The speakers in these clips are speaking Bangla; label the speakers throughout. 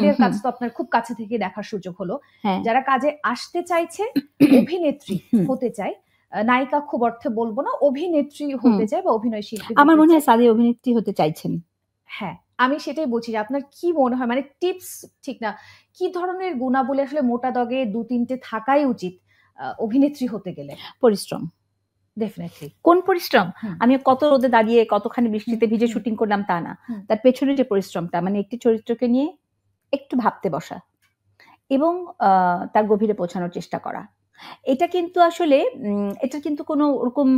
Speaker 1: সাদিয়ার কাজ তো আপনার খুব কাছে থেকে দেখার সুযোগ হলো। যারা কাজে আসতে চাইছে, অভিনেত্রী হতে চায়, নায়িকা খুব অর্থে বলবো না, অভিনেত্রী হতে চায় বা অভিনয় শিল্পী,
Speaker 2: আমার মনে হয় সাদিয়া অভিনেত্রী হতে চাইছেন।
Speaker 1: হ্যাঁ, আমি সেটাই বলছি যে আপনার কি মনে হয়, মানে টিপস ঠিক না, কি ধরনের গুণাবলী আসলে মোটা দাগে 2-3টে থাকাই উচিত অভিনেত্রী হতে গেলে?
Speaker 2: পরিশ্রম,
Speaker 1: ডেফিনেটলি।
Speaker 2: কোন পরিশ্রম? আমি কত রোদে দাঁড়িয়ে কতখানি বৃষ্টিতে ভিজে শুটিং করলাম তা না, তার পেছনে যে পরিশ্রমটা, মানে একটি চরিত্রকে নিয়ে একটু ভাবতে বসা এবং তার গভীরে পৌঁছানোর চেষ্টা করা, এটা কিন্তু আসলে এটা কিন্তু কোনো ওরকম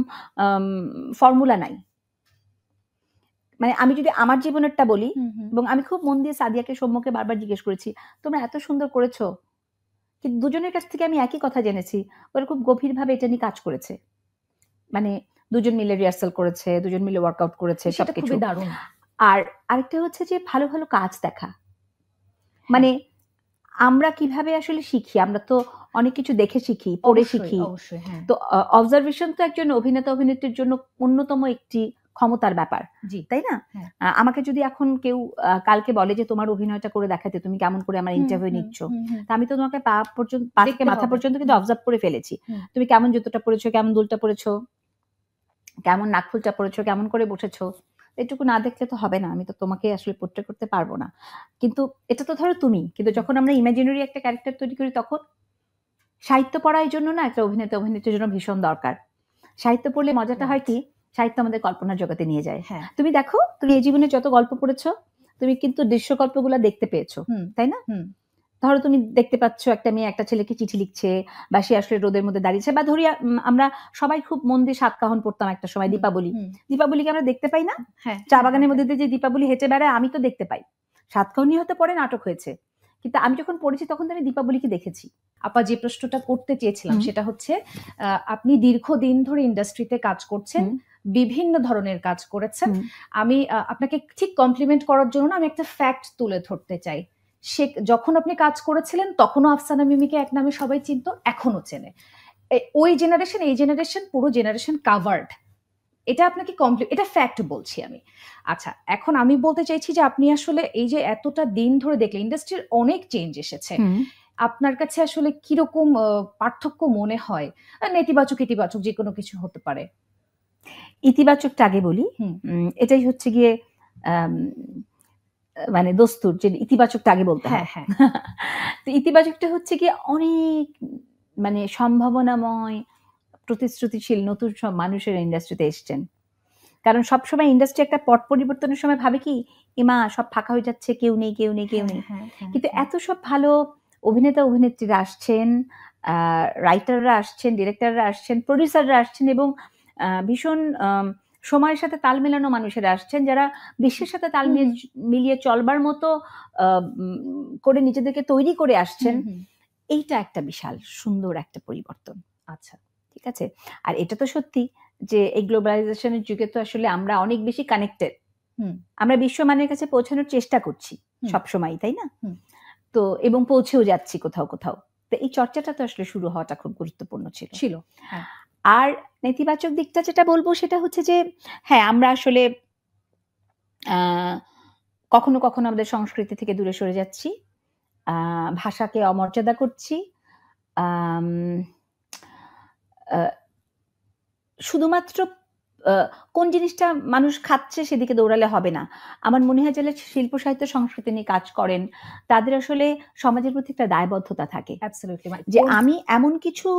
Speaker 2: ফর্মুলা নাই। মানে আমি যদি আমার জীবনেরটা বলি, এবং আমি খুব মন দিয়ে সাদিয়াকে সৌম্যকে বারবার জিজ্ঞেস করেছি, তোমরা এত সুন্দর করেছো, কিন্তু দুজনের কাছ থেকে আমি একই কথা জেনেছি, ওরা খুব গভীরভাবে এটা নিয়ে কাজ করেছে। মানে দুজন মিলে রিহার্সাল করেছে, দুজন মিলে ওয়ার্কআউট করেছে, সবকিছু
Speaker 1: দারুণ।
Speaker 2: আর আরেকটা হচ্ছে যে ভালো ভালো কাজ দেখা, মানে আমরা কিভাবে আসলে শিখি, আমরা তো অনেক কিছু দেখে শিখি, পড়ে শিখি। তো অবজারভেশন তো একজন অভিনেতা অভিনেত্রীর জন্য অন্যতম একটি ক্ষমতার ব্যাপার, তাই না? আমাকে যদি এখন কেউ কালকে বলে যে তোমার অভিনয়টা করে দেখাতে, তুমি কেমন করে আমার ইন্টারভিউ নিচ্ছ, তা আমি তো তোমাকে পা থেকে মাথা পর্যন্ত কিন্তু অবজার্ভ করে ফেলেছি। তুমি কেমন জুতোটা পরেছো, কেমন দুলটা পরেছো, কেমন নাকফুলটা পরেছো, কেমন করে বসেছো, এটুকু না দেখলে তো হবে না। আমি তো তোমাকে আসলে পোর্ট্রে করতে পারবো না। কিন্তু এটা তো ধরো তুমি, কিন্তু যখন আমরা ইমাজিনারি একটা ক্যারেক্টার তৈরি করি, তখন সাহিত্য পড়ার জন্য না একটা অভিনেতা অভিনেত্রীর জন্য ভীষণ দরকার। সাহিত্য পড়লে মজাটা হয় কি, সাহিত্য আমাদের কল্পনার জগতে নিয়ে যায়। তুমি দেখো, তুমি এই জীবনে যত গল্প পড়েছো, তুমি কিন্তু দৃশ্যকল্পগুলো দেখতে পেয়েছো, তাই না? ধরো তুমি দেখতে পাচ্ছ একটা মেয়ে একটা ছেলেকে চিঠি লিখছে, বা সে আসলে রোদের মধ্যে দাঁড়িয়েছে, বা ধরি আমরা সবাই খুব মন দিয়ে সাতকাহন পড়তাম একটা সময়, দীপাবলিকে আমরা দেখতে পাই না? চা বাগানের মধ্যে দিয়ে যে দীপাবলি হেঁটে বেড়ায়, আমি তো দেখতে পাই। সাতকাহনই হয়তো পরে নাটক হয়েছে, কিন্তু আমি যখন পড়েছি তখন তো আমি দীপাবলিকে দেখেছি।
Speaker 1: আপা যে প্রশ্নটা করতে চেয়েছিলাম সেটা হচ্ছে, আপনি দীর্ঘদিন ধরে ইন্ডাস্ট্রিতে কাজ করছেন, বিভিন্ন ধরনের কাজ করেছেন। আমি আপনাকে ঠিক কমপ্লিমেন্ট করার জন্য আমি একটা ফ্যাক্ট তুলে ধরতে চাই। সে যখন আপনি কাজ করেছিলেন তখনও আফসানা মিমিকে এক নামে সবাই চিনত, এখনো চেনে। ওই জেনারেশন এই জেনারেশন পুরো জেনারেশন কাভার্ড, এটা আপনাকে এটা ফ্যাক্ট বলছি আমি। আচ্ছা, এখন আমি বলতে চাইছি যে আপনি আসলে এই যে এতটা দিন ধরে দেখলেন, ইন্ডাস্ট্রির অনেক চেঞ্জ এসেছে, আপনার কাছে আসলে কিরকম পার্থক্য মনে হয়? নেতিবাচক ইতিবাচক যে কোনো কিছু হতে পারে।
Speaker 2: ইতিবাচকটা আগে বলি। এটাই হচ্ছে গিয়ে মানে দস্তুর যে ইতিবাচকটা আগে বলতে হয়। তো ইতিবাচকটা হচ্ছে গিয়ে অনেক মানে সম্ভাবনাময়, প্রতিশ্রুতিশীল নতুন সব মানুষের ইন্ডাস্ট্রিতে এসছেন। কারণ সবসময় ইন্ডাস্ট্রি একটা পট পরিবর্তনের সময় ভাবে কি, এমা সব ফাঁকা হয়ে যাচ্ছে, কেউ নেই কেউ নেই কেউ নেই। কিন্তু এত সব ভালো অভিনেতা অভিনেত্রীরা আসছেন, রাইটাররা আসছেন, ডিরেক্টররা আসছেন, প্রডিউসাররা আসছেন, এবং ভীষণ সময়ের সাথে তাল মেলানো মানুষেরা আসছেন, যারা বিশ্বের সাথে তাল মিলিয়ে চলবার মতো করে নিজেদেরকে তৈরি করে আসছেন। এইটা একটা বিশাল সুন্দর একটা পরিবর্তন।
Speaker 1: আচ্ছা,
Speaker 2: ঠিক আছে। আর এটা তো সত্যি যে এই গ্লোবালাইজেশনের যুগে তো আসলে আমরা অনেক বেশি কানেক্টেড। আমরা বিশ্বমানের কাছে পৌঁছানোর চেষ্টা করছি সবসময়, তাই না? তো এবং পৌঁছেও যাচ্ছি কোথাও কোথাও। তো এই চর্চাটা তো আসলে শুরু হওয়াটা খুব গুরুত্বপূর্ণ ছিল। আর নেতিবাচক দিকটা যেটা বলবো সেটা হচ্ছে যে, হ্যাঁ, আমরা আসলে কখনো কখনো আমাদের সংস্কৃতি থেকে দূরে সরে যাচ্ছি, ভাষাকে অমর্যাদা করছি। শুধুমাত্র কোন জিনিসটা মানুষ খাচ্ছে সেদিকে দৌড়ালে হবে না। আমার মনে হয় যারা শিল্প সাহিত্য সংস্কৃতি নিয়ে কাজ করেন, তাদের আসলে সমাজের প্রতি একটা দায়বদ্ধতা থাকে, যে আমি এমন কিছু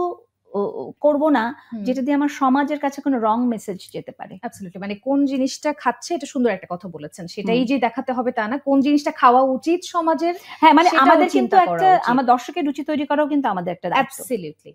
Speaker 2: করব না যেটা দিয়ে আমার সমাজের কাছে কোনো রং মেসেজ যেতে পারে।
Speaker 1: অ্যাবসলিউটলি, মানে কোন জিনিসটা খাচ্ছে, এটা সুন্দর একটা কথা বলেছেন, সেটাই যে দেখাতে হবে তা না, কোন জিনিসটা খাওয়া উচিত সমাজের।
Speaker 2: হ্যাঁ, মানে আমাদের কিন্তু একটা আমার দর্শকের রুচি তৈরি করাও কিন্তু আমাদের একটা দায়িত্ব।
Speaker 1: অ্যাবসলিউটলি।